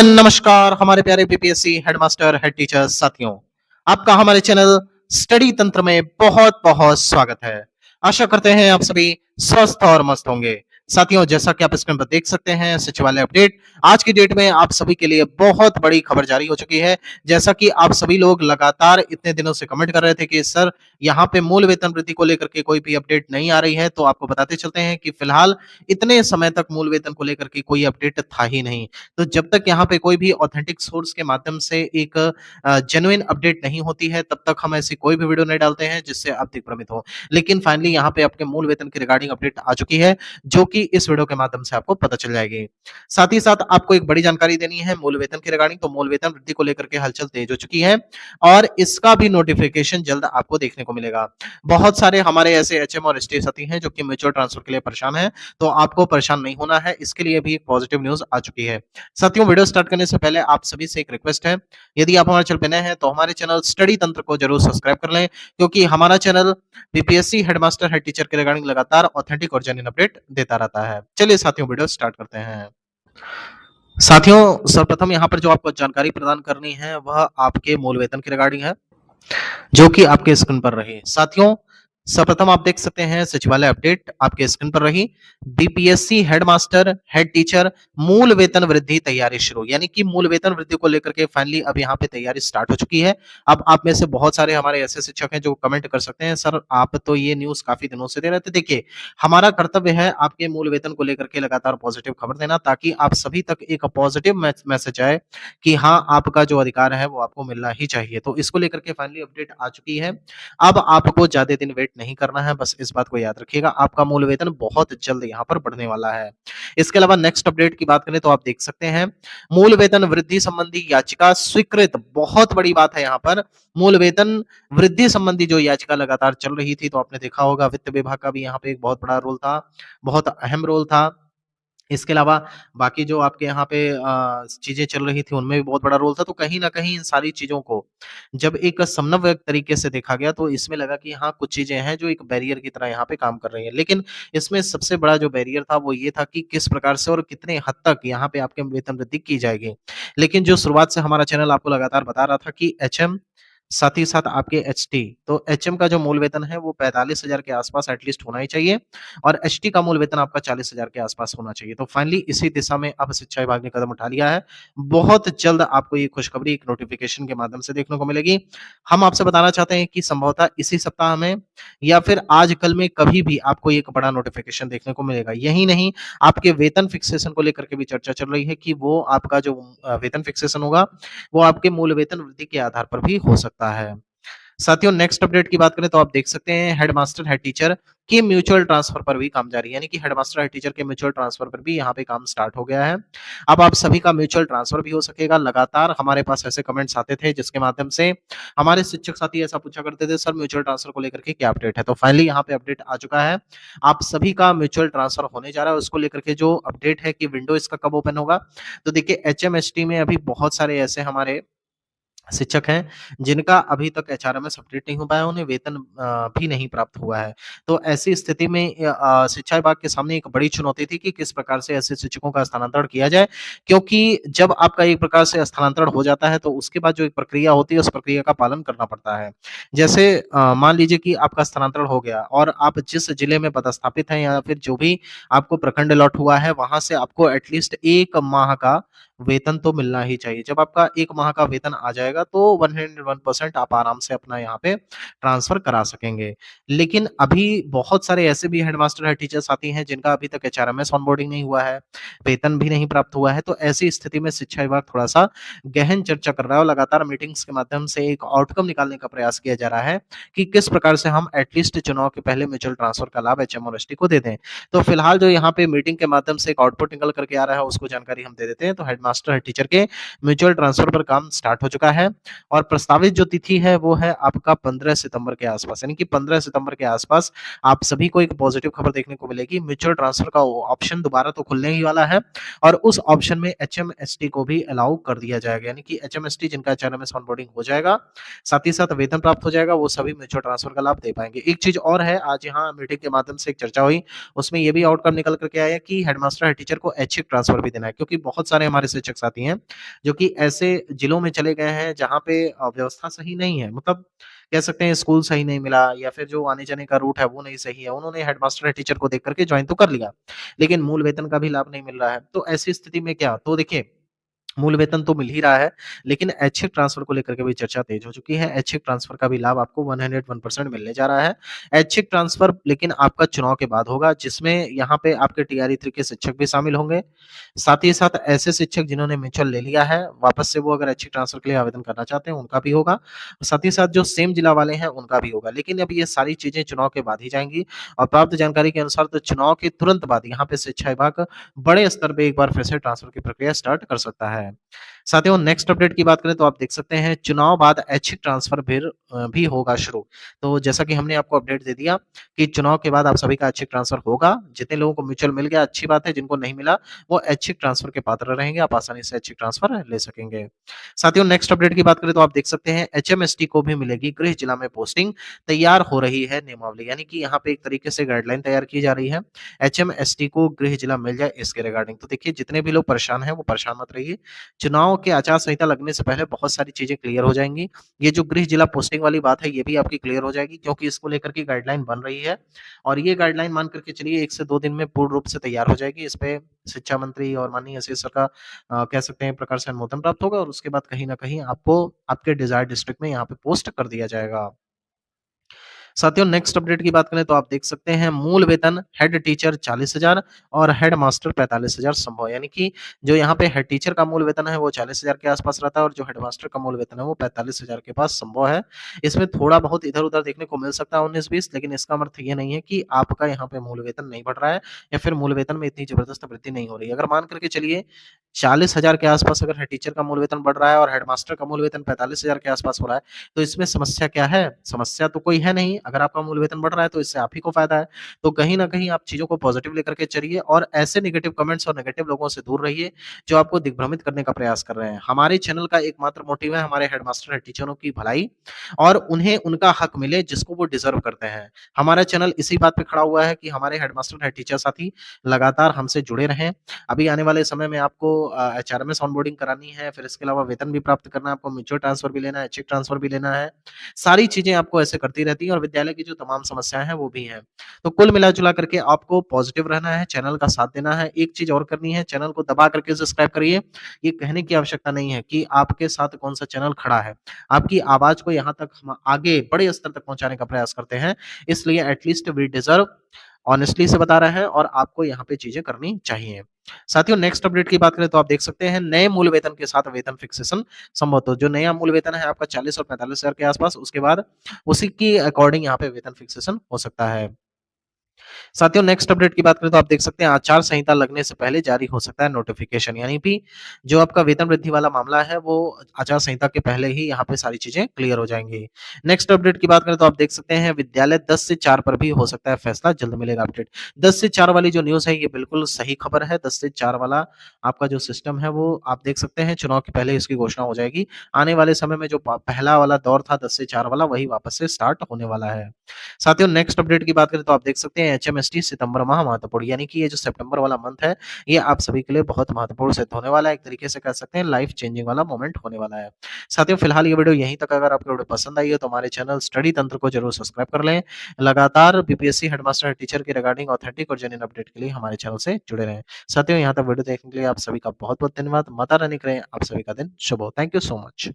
नमस्कार हमारे प्यारे बीपीएससी हेडमास्टर हेड टीचर साथियों। आपका हमारे चैनल स्टडी तंत्र में बहुत बहुत स्वागत है। आशा करते हैं आप सभी स्वस्थ और मस्त होंगे। साथियों, जैसा कि आप स्क्रीन पर देख सकते हैं, सचिवालय अपडेट आज की डेट में आप सभी के लिए बहुत बड़ी खबर जारी हो चुकी है। जैसा कि आप सभी लोग लगातार इतने दिनों से कमेंट कर रहे थे कि सर यहाँ पे मूल वेतन वृद्धि को लेकर के कोई भी अपडेट नहीं आ रही है, तो आपको बताते चलते हैं कि फिलहाल इतने समय तक मूल वेतन को लेकर के कोई अपडेट था ही नहीं। तो जब तक यहाँ पे कोई भी ऑथेंटिक सोर्स के माध्यम से एक जेन्युइन अपडेट नहीं होती है, तब तक हम ऐसी कोई भी वीडियो नहीं डालते हैं जिससे आप दिग्भ्रमित हो। लेकिन फाइनली यहाँ पे आपके मूल वेतन की रिगार्डिंग अपडेट आ चुकी है, जो कि इस वीडियो के माध्यम से आपको पता चल जाएगी। साथ ही साथ आपको एक बड़ी जानकारी देनी है मूल वेतन की रिगार्डिंग। तो मूल वेतन वृद्धि को लेकर के हलचल तेज हो चुकी है और इसका भी नोटिफिकेशन जल्द आपको देखने को मिलेगा। बहुत सारे हमारे ऐसे एचएम और एसटी साथी हैं जो कि म्यूचुअल ट्रांसफर के लिए परेशान हैं, तो आपको परेशान नहीं होना है। इसके लिए भी एक पॉजिटिव न्यूज आ चुकी है। साथियों, वीडियो स्टार्ट करने से पहले आप सभी से एक रिक्वेस्ट है, यदि आप हमारे चैनल पे नए हैं तो हमारे चैनल स्टडी तंत्र को जरूर सब्सक्राइब कर लें, क्योंकि हमारा channel BPSC headmaster head teacher के रिगार्डिंग लगातार ऑथेंटिक और जेन्युइन अपडेट देता रहता है। चलिए साथियों, वीडियो स्टार्ट करते हैं। साथियों, सर्वप्रथम यहाँ पर जो आपको जानकारी प्रदान करनी है वह आपके मूल वेतन की रिगार्डिंग है, जो कि आपके स्क्रीन पर रही। साथियों, सर्वप्रथम आप देख सकते हैं सचिवालय अपडेट आपके स्क्रीन पर रही। बीपीएससी हेडमास्टर हेड टीचर मूल वेतन वृद्धि तैयारी शुरू, यानी कि मूल वेतन वृद्धि को लेकर के फाइनली अब यहाँ पे तैयारी स्टार्ट हो चुकी है। अब आप में से बहुत सारे हमारे ऐसे शिक्षक हैं जो कमेंट कर सकते हैं, सर आप तो ये न्यूज काफी दिनों से दे रहे थे। देखिए, हमारा कर्तव्य है आपके मूल वेतन को लेकर के लगातार पॉजिटिव खबर देना, ताकि आप सभी तक एक पॉजिटिव मैसेज आए कि हाँ, आपका जो अधिकार है वो आपको मिलना ही चाहिए। तो इसको लेकर के फाइनली अपडेट आ चुकी है। अब आपको ज्यादा दिन वेट नहीं करना है, बस इस बात को याद रखिएगा, आपका मूल वेतन बहुत जल्द यहाँ पर बढ़ने वाला है। इसके अलावा नेक्स्ट अपडेट की बात करें तो आप देख सकते हैं मूल वेतन वृद्धि संबंधी याचिका स्वीकृत। बहुत बड़ी बात है यहाँ पर। मूल वेतन वृद्धि संबंधी जो याचिका लगातार चल रही थी, तो आपने देखा होगा वित्त विभाग का भी यहाँ पे एक बहुत बड़ा रोल था, बहुत अहम रोल था। इसके अलावा बाकी जो आपके यहाँ पे चीज़ें चल रही थी, उनमें भी बहुत बड़ा रोल था। तो कहीं न कहीं इन सारी चीज़ों को जब एक समन्वय तरीके से देखा गया, तो इसमें लगा कि हाँ, कुछ चीज़ें हैं जो एक बैरियर की तरह यहाँ पे काम कर रही हैं। लेकिन इसमें सबसे बड़ा जो बैरियर था वो ये था कि किस प्रकार से और कितने हद तक यहाँ पे आपके वेतन वृद्धि की जाएगी। लेकिन जो शुरुआत से हमारा चैनल आपको लगातार बता रहा था कि एचएम साथ ही साथ आपके एचटी, तो एचएम का जो मूल वेतन है वो 45,000 के आसपास एटलीस्ट होना ही चाहिए और एचटी का मूल वेतन आपका 40,000 के आसपास होना चाहिए। तो फाइनली इसी दिशा में अब शिक्षा विभाग ने कदम उठा लिया है। बहुत जल्द आपको ये खुशखबरी एक नोटिफिकेशन के माध्यम से देखने को मिलेगी। हम आपसे बताना चाहते हैं कि संभवतः इसी सप्ताह में या फिर आज कल में कभी भी आपको एक बड़ा नोटिफिकेशन देखने को मिलेगा। यही नहीं, आपके वेतन फिक्सेशन को लेकर के भी चर्चा चल रही है कि वो आपका जो वेतन फिक्सेशन होगा वो आपके मूल वेतन वृद्धि के आधार पर भी हो सकता है। साथियों, नेक्स्ट अपडेट की बात करें तो आप देख सकते हैं हेडमास्टर हेड टीचर के म्यूचुअल ट्रांसफर पर भी काम जारी है, यानी कि हेडमास्टर हेड टीचर के म्यूचुअल ट्रांसफर पर भी यहाँ पे काम स्टार्ट हो गया है। अब आप सभी का म्यूचुअल ट्रांसफर भी हो सकेगा। लगातार हमारे पास ऐसे कमेंट्स आते थे जिसके माध्यम से हमारे शिक्षक साथी ऐसा पूछा करते थे, सर म्यूचुअल ट्रांसफर को लेकर के क्या अपडेट है। तो फाइनली यहाँ पे अपडेट आ चुका है। आप सभी का म्यूचुअल ट्रांसफर होने जा रहा है। उसको लेकर के जो अपडेट है कि विंडो इसका कब ओपन होगा, तो देखिए एचएमएसटी में अभी बहुत सारे ऐसे हमारे शिक्षक हैं जिनका अभी तक एचआरएमएस अपडेट नहीं हो पाया, उन्हें वेतन भी नहीं प्राप्त हुआ है। तो ऐसी स्थिति में शिक्षा विभाग के सामने एक बड़ी चुनौती थी कि किस प्रकार से ऐसे शिक्षकों का स्थानांतरण किया जाए, क्योंकि जब आपका एक प्रकार से स्थानांतरण हो जाता है तो उसके बाद जो एक प्रक्रिया होती है उस प्रक्रिया का पालन करना पड़ता है। जैसे मान लीजिए कि आपका स्थानांतरण हो गया और आप जिस जिले में पदस्थापित हैं या फिर जो भी आपको प्रखंड अलॉट हुआ है, वहां से आपको एटलीस्ट 1 माह का वेतन तो मिलना ही चाहिए। जब आपका 1 माह का वेतन आ जाएगा तो 101% आप आराम से अपना यहाँ पे ट्रांसफर करा सकेंगे। लेकिन अभी बहुत सारे ऐसे भी हेडमास्टर हेड टीचर साथी हैं जिनका अभी तक एचआरएमएस ऑनबोर्डिंग नहीं हुआ है, वेतन भी नहीं प्राप्त हुआ है। तो ऐसी स्थिति में शिक्षा विभाग थोड़ा-सा गहन चर्चा कर रहा है और लगातार मीटिंग्स के माध्यम से एक आउटकम निकालने का प्रयास किया जा रहा है कि किस प्रकार से हम एटलीस्ट चुनाव के पहले म्यूचुअल ट्रांसफर का लाभ एचएम और एसटी को दे दें। तो फिलहाल जो यहाँ पे मीटिंग के माध्यम से एक आउटपुट निकल करके आ रहा है उसको जानकारी हम दे देते हैं। तो हेडमास्टर हेड टीचर के म्यूचुअल ट्रांसफर पर काम स्टार्ट हो चुका है और प्रस्तावित जो तिथि है वो है आपका 15 सितंबर के आसपास, यानी कि 15 सितंबर के आसपास आप सभी को एक पॉजिटिव खबर देखने को मिलेगी। म्यूचुअल ट्रांसफर का ऑप्शन दोबारा तो खुलने ही वाला है और उस ऑप्शन में एचएमएसटी को भी अलाउ कर दिया जाएगा, यानी कि एचएमएसटी जिनका एचआरएमएस ऑनबोर्डिंग हो जाएगा, साथ ही साथ वेतन प्राप्त हो जाएगा, वो सभी म्यूचुअल ट्रांसफर का लाभ दे पाएंगे। एक चीज और है, आज यहाँ मीटिंग के माध्यम से एक चर्चा हुई, उसमें ये भी आउटकम निकल करके आया कि हेडमास्टर हेड टीचर को ऐच्छिक ट्रांसफर भी देना है, क्योंकि बहुत सारे हमारे शिक्षक साथी हैं जो कि ऐसे जिलों में चले गए हैं जहाँ पे व्यवस्था सही नहीं है, मतलब कह सकते हैं स्कूल सही नहीं मिला या फिर जो आने जाने का रूट है वो नहीं सही है, उन्होंने हेडमास्टर हेड टीचर को देख करके ज्वाइन तो कर लिया, लेकिन मूल वेतन का भी लाभ नहीं मिल रहा है। तो ऐसी स्थिति में क्या, तो देखिए मूल वेतन तो मिल ही रहा है, लेकिन ऐच्छिक ट्रांसफर को लेकर के भी चर्चा तेज हो चुकी है। ऐच्छिक ट्रांसफर का भी लाभ आपको 101% मिलने जा रहा है। ऐच्छिक ट्रांसफर लेकिन आपका चुनाव के बाद होगा, जिसमें यहाँ पे आपके टीआरई 3 के शिक्षक भी शामिल होंगे। साथ ही साथ ऐसे शिक्षक जिन्होंने म्यूचुअल ले लिया है, वापस से वो अगर ऐच्छिक ट्रांसफर के लिए आवेदन करना चाहते हैं, उनका भी होगा। साथ ही साथ जो सेम जिला वाले हैं, उनका भी होगा। लेकिन अब ये सारी चीज़ें चुनाव के बाद ही जाएँगी और प्राप्त जानकारी के अनुसार तो चुनाव के तुरंत बाद यहाँ पे शिक्षा विभाग बड़े स्तर पे एक बार फिर से ट्रांसफर की प्रक्रिया स्टार्ट कर सकता है। साथियों नेक्स्ट अपडेट की बात करें तो आप देख सकते हैं चुनाव बाद ऐच्छिक ट्रांसफर फिर भी होगा शुरू। तो जैसा कि हमने आपको अपडेट दे दिया कि चुनाव के बाद आप सभी का ऐच्छिक ट्रांसफर होगा। जितने लोगों को म्यूचुअल मिल गया अच्छी बात है, जिनको नहीं मिला वो ऐच्छिक ट्रांसफर के पात्र रहेंगे, आप आसानी से ऐच्छिक ट्रांसफर ले सकेंगे। साथियों नेक्स्ट अपडेट की बात करें तो आप देख सकते हैं एचएमएसटी को भी मिलेगी गृह जिला में पोस्टिंग, तैयार हो रही है नियमावली, यानी कि यहाँ पे एक तरीके से गाइडलाइन तैयार की जा रही है, एचएमएसटी को गृह जिला मिल जाए इसके रिगार्डिंग। तो देखिए जितने भी लोग परेशान हैं वो परेशान मत रहिए, चुनाव के आचार संहिता लगने से पहले बहुत सारी चीजें क्लियर हो जाएंगी। ये जो गृह जिला पोस्टिंग वाली बात है ये भी आपकी क्लियर हो जाएगी, क्योंकि इसको लेकर के गाइडलाइन बन रही है और ये गाइडलाइन मान करके चलिए 1 से 2 दिन में पूर्ण रूप से तैयार हो जाएगी। इस पे शिक्षा मंत्री और माननीय एसई सर का कह सकते हैं एक प्रकार से अनुमोदन प्राप्त होगा और उसके बाद कहीं न कहीं आपको आपके डिजायर्ड डिस्ट्रिक्ट में यहाँ पे पोस्ट कर दिया जाएगा। साथियों नेक्स्ट अपडेट की बात करें तो आप देख सकते हैं मूल वेतन हेड टीचर 40,000 और हेड मास्टर 45,000 संभव, यानी कि जो यहाँ पे हेड टीचर का मूल वेतन है वो 40,000 के आसपास रहता है और जो हेड मास्टर का मूल वेतन है वो 45,000 के पास संभव है। इसमें थोड़ा बहुत इधर उधर देखने को मिल सकता है 19-20, लेकिन इसका अर्थ ये नहीं है कि आपका यहाँ पे मूल वेतन नहीं बढ़ रहा है या फिर मूल वेतन में इतनी जबरदस्त वृद्धि नहीं हो रही है। अगर मान करके चलिए 40,000 के आसपास अगर हेड टीचर का मूल वेतन बढ़ रहा है और हेड मास्टर का मूल वेतन 45,000 के आसपास हो रहा है, तो इसमें समस्या क्या है? समस्या तो कोई है नहीं। अगर आपका मूल वेतन बढ़ रहा है तो इससे आप ही को फ़ायदा है। तो कहीं न कहीं आप चीज़ों को पॉज़िटिव लेकर के चलिए और ऐसे नेगेटिव कमेंट्स और नेगेटिव लोगों से दूर रहिए, जो आपको दिग्भ्रमित करने का प्रयास कर रहे हैं। हमारे चैनल का एकमात्र मोटिव है हमारे हेडमास्टर, हेड टीचरों की भलाई और उन्हें उनका हक मिले जिसको वो डिज़र्व करते हैं। हमारा चैनल इसी बात पे खड़ा हुआ है कि हमारे हेडमास्टर, हेड टीचर साथी लगातार हमसे जुड़े रहें। अभी आने वाले समय में आपको एचआरएमएस ऑनबोर्डिंग करानी है, फिर इसके अलावा वेतन भी प्राप्त करना है, आपको म्यूचुअल ट्रांसफर भी लेना है, चेक ट्रांसफर भी लेना है। सारी चीज़ें आपको ऐसे करती रहती हैं और विद्यालय की जो तमाम समस्याएँ हैं वो भी हैं। तो कुल मिला-जुला करके आपको पॉजिटिव रहना है, चैनल का साथ देना है। एक चीज़ और करनी है, चैनल को दबा करके सब्सक्राइब करिए। ये कहने की आवश्यकता नहीं है कि आपके साथ कौन-सा चैनल खड़ा है। आपकी आवाज़ को यहाँ तक हम आगे बड़े स्तर तक पहुँचाने का प्रयास करते हैं। इसलिए at least we deserve honestly से बता रहे हैं और आपको यहाँ पे चीज़ें करनी चाहिए। साथियों नेक्स्ट अपडेट की बात करें तो आप देख सकते हैं नए मूल वेतन के साथ वेतन फिक्सेशन संभव। तो जो नया मूल वेतन है आपका 40 और 45,000 के आसपास, उसके बाद उसी की अकॉर्डिंग यहाँ पे वेतन फिक्सेशन हो सकता है। साथियों नेक्स्ट अपडेट की बात करें तो आप देख सकते हैं आचार संहिता लगने से पहले जारी हो सकता है नोटिफिकेशन, यानी कि जो आपका वेतन वृद्धि वाला मामला है वो आचार संहिता के पहले ही यहाँ पे सारी चीजें क्लियर हो जाएंगी। नेक्स्ट अपडेट की बात करें तो आप देख सकते हैं विद्यालय 10 से 4 पर भी हो सकता है फैसला, जल्द मिलेगा अपडेट। 10 से 4 वाली जो न्यूज है ये बिल्कुल सही खबर है। 10 से 4 वाला आपका जो सिस्टम है वो आप देख सकते हैं चुनाव के पहले इसकी घोषणा हो जाएगी। आने वाले समय में जो पहला वाला दौर था 10 से 4 वाला वही वापस से स्टार्ट होने वाला है। साथियों नेक्स्ट अपडेट की बात करें तो आप देख सकते हैं एचएमएसटी सितंबर माह महत्वपूर्ण, यानी कि ये जो सितंबर वाला मंथ है ये आप सभी के लिए बहुत महत्वपूर्ण सिद्ध होने वाला है। एक तरीके से कह सकते हैं लाइफ चेंजिंग वाला मोमेंट होने वाला है। साथियों फिलहाल ये वीडियो यहीं तक। अगर आपको वीडियो पसंद आई है तो हमारे चैनल स्टडी तंत्र को जरूर सब्सक्राइब कर लें। लगातार बीपीएससी हेडमास्टर टीचर के रिगार्डिंग ऑथेंटिक और जेन्युइन अपडेट के लिए हमारे चैनल से जुड़े रहें। साथियों यहाँ तक वीडियो देखने के लिए आप सभी का बहुत बहुत धन्यवाद। माता रानी करें आप सभी का दिन शुभ हो। Thank you so much.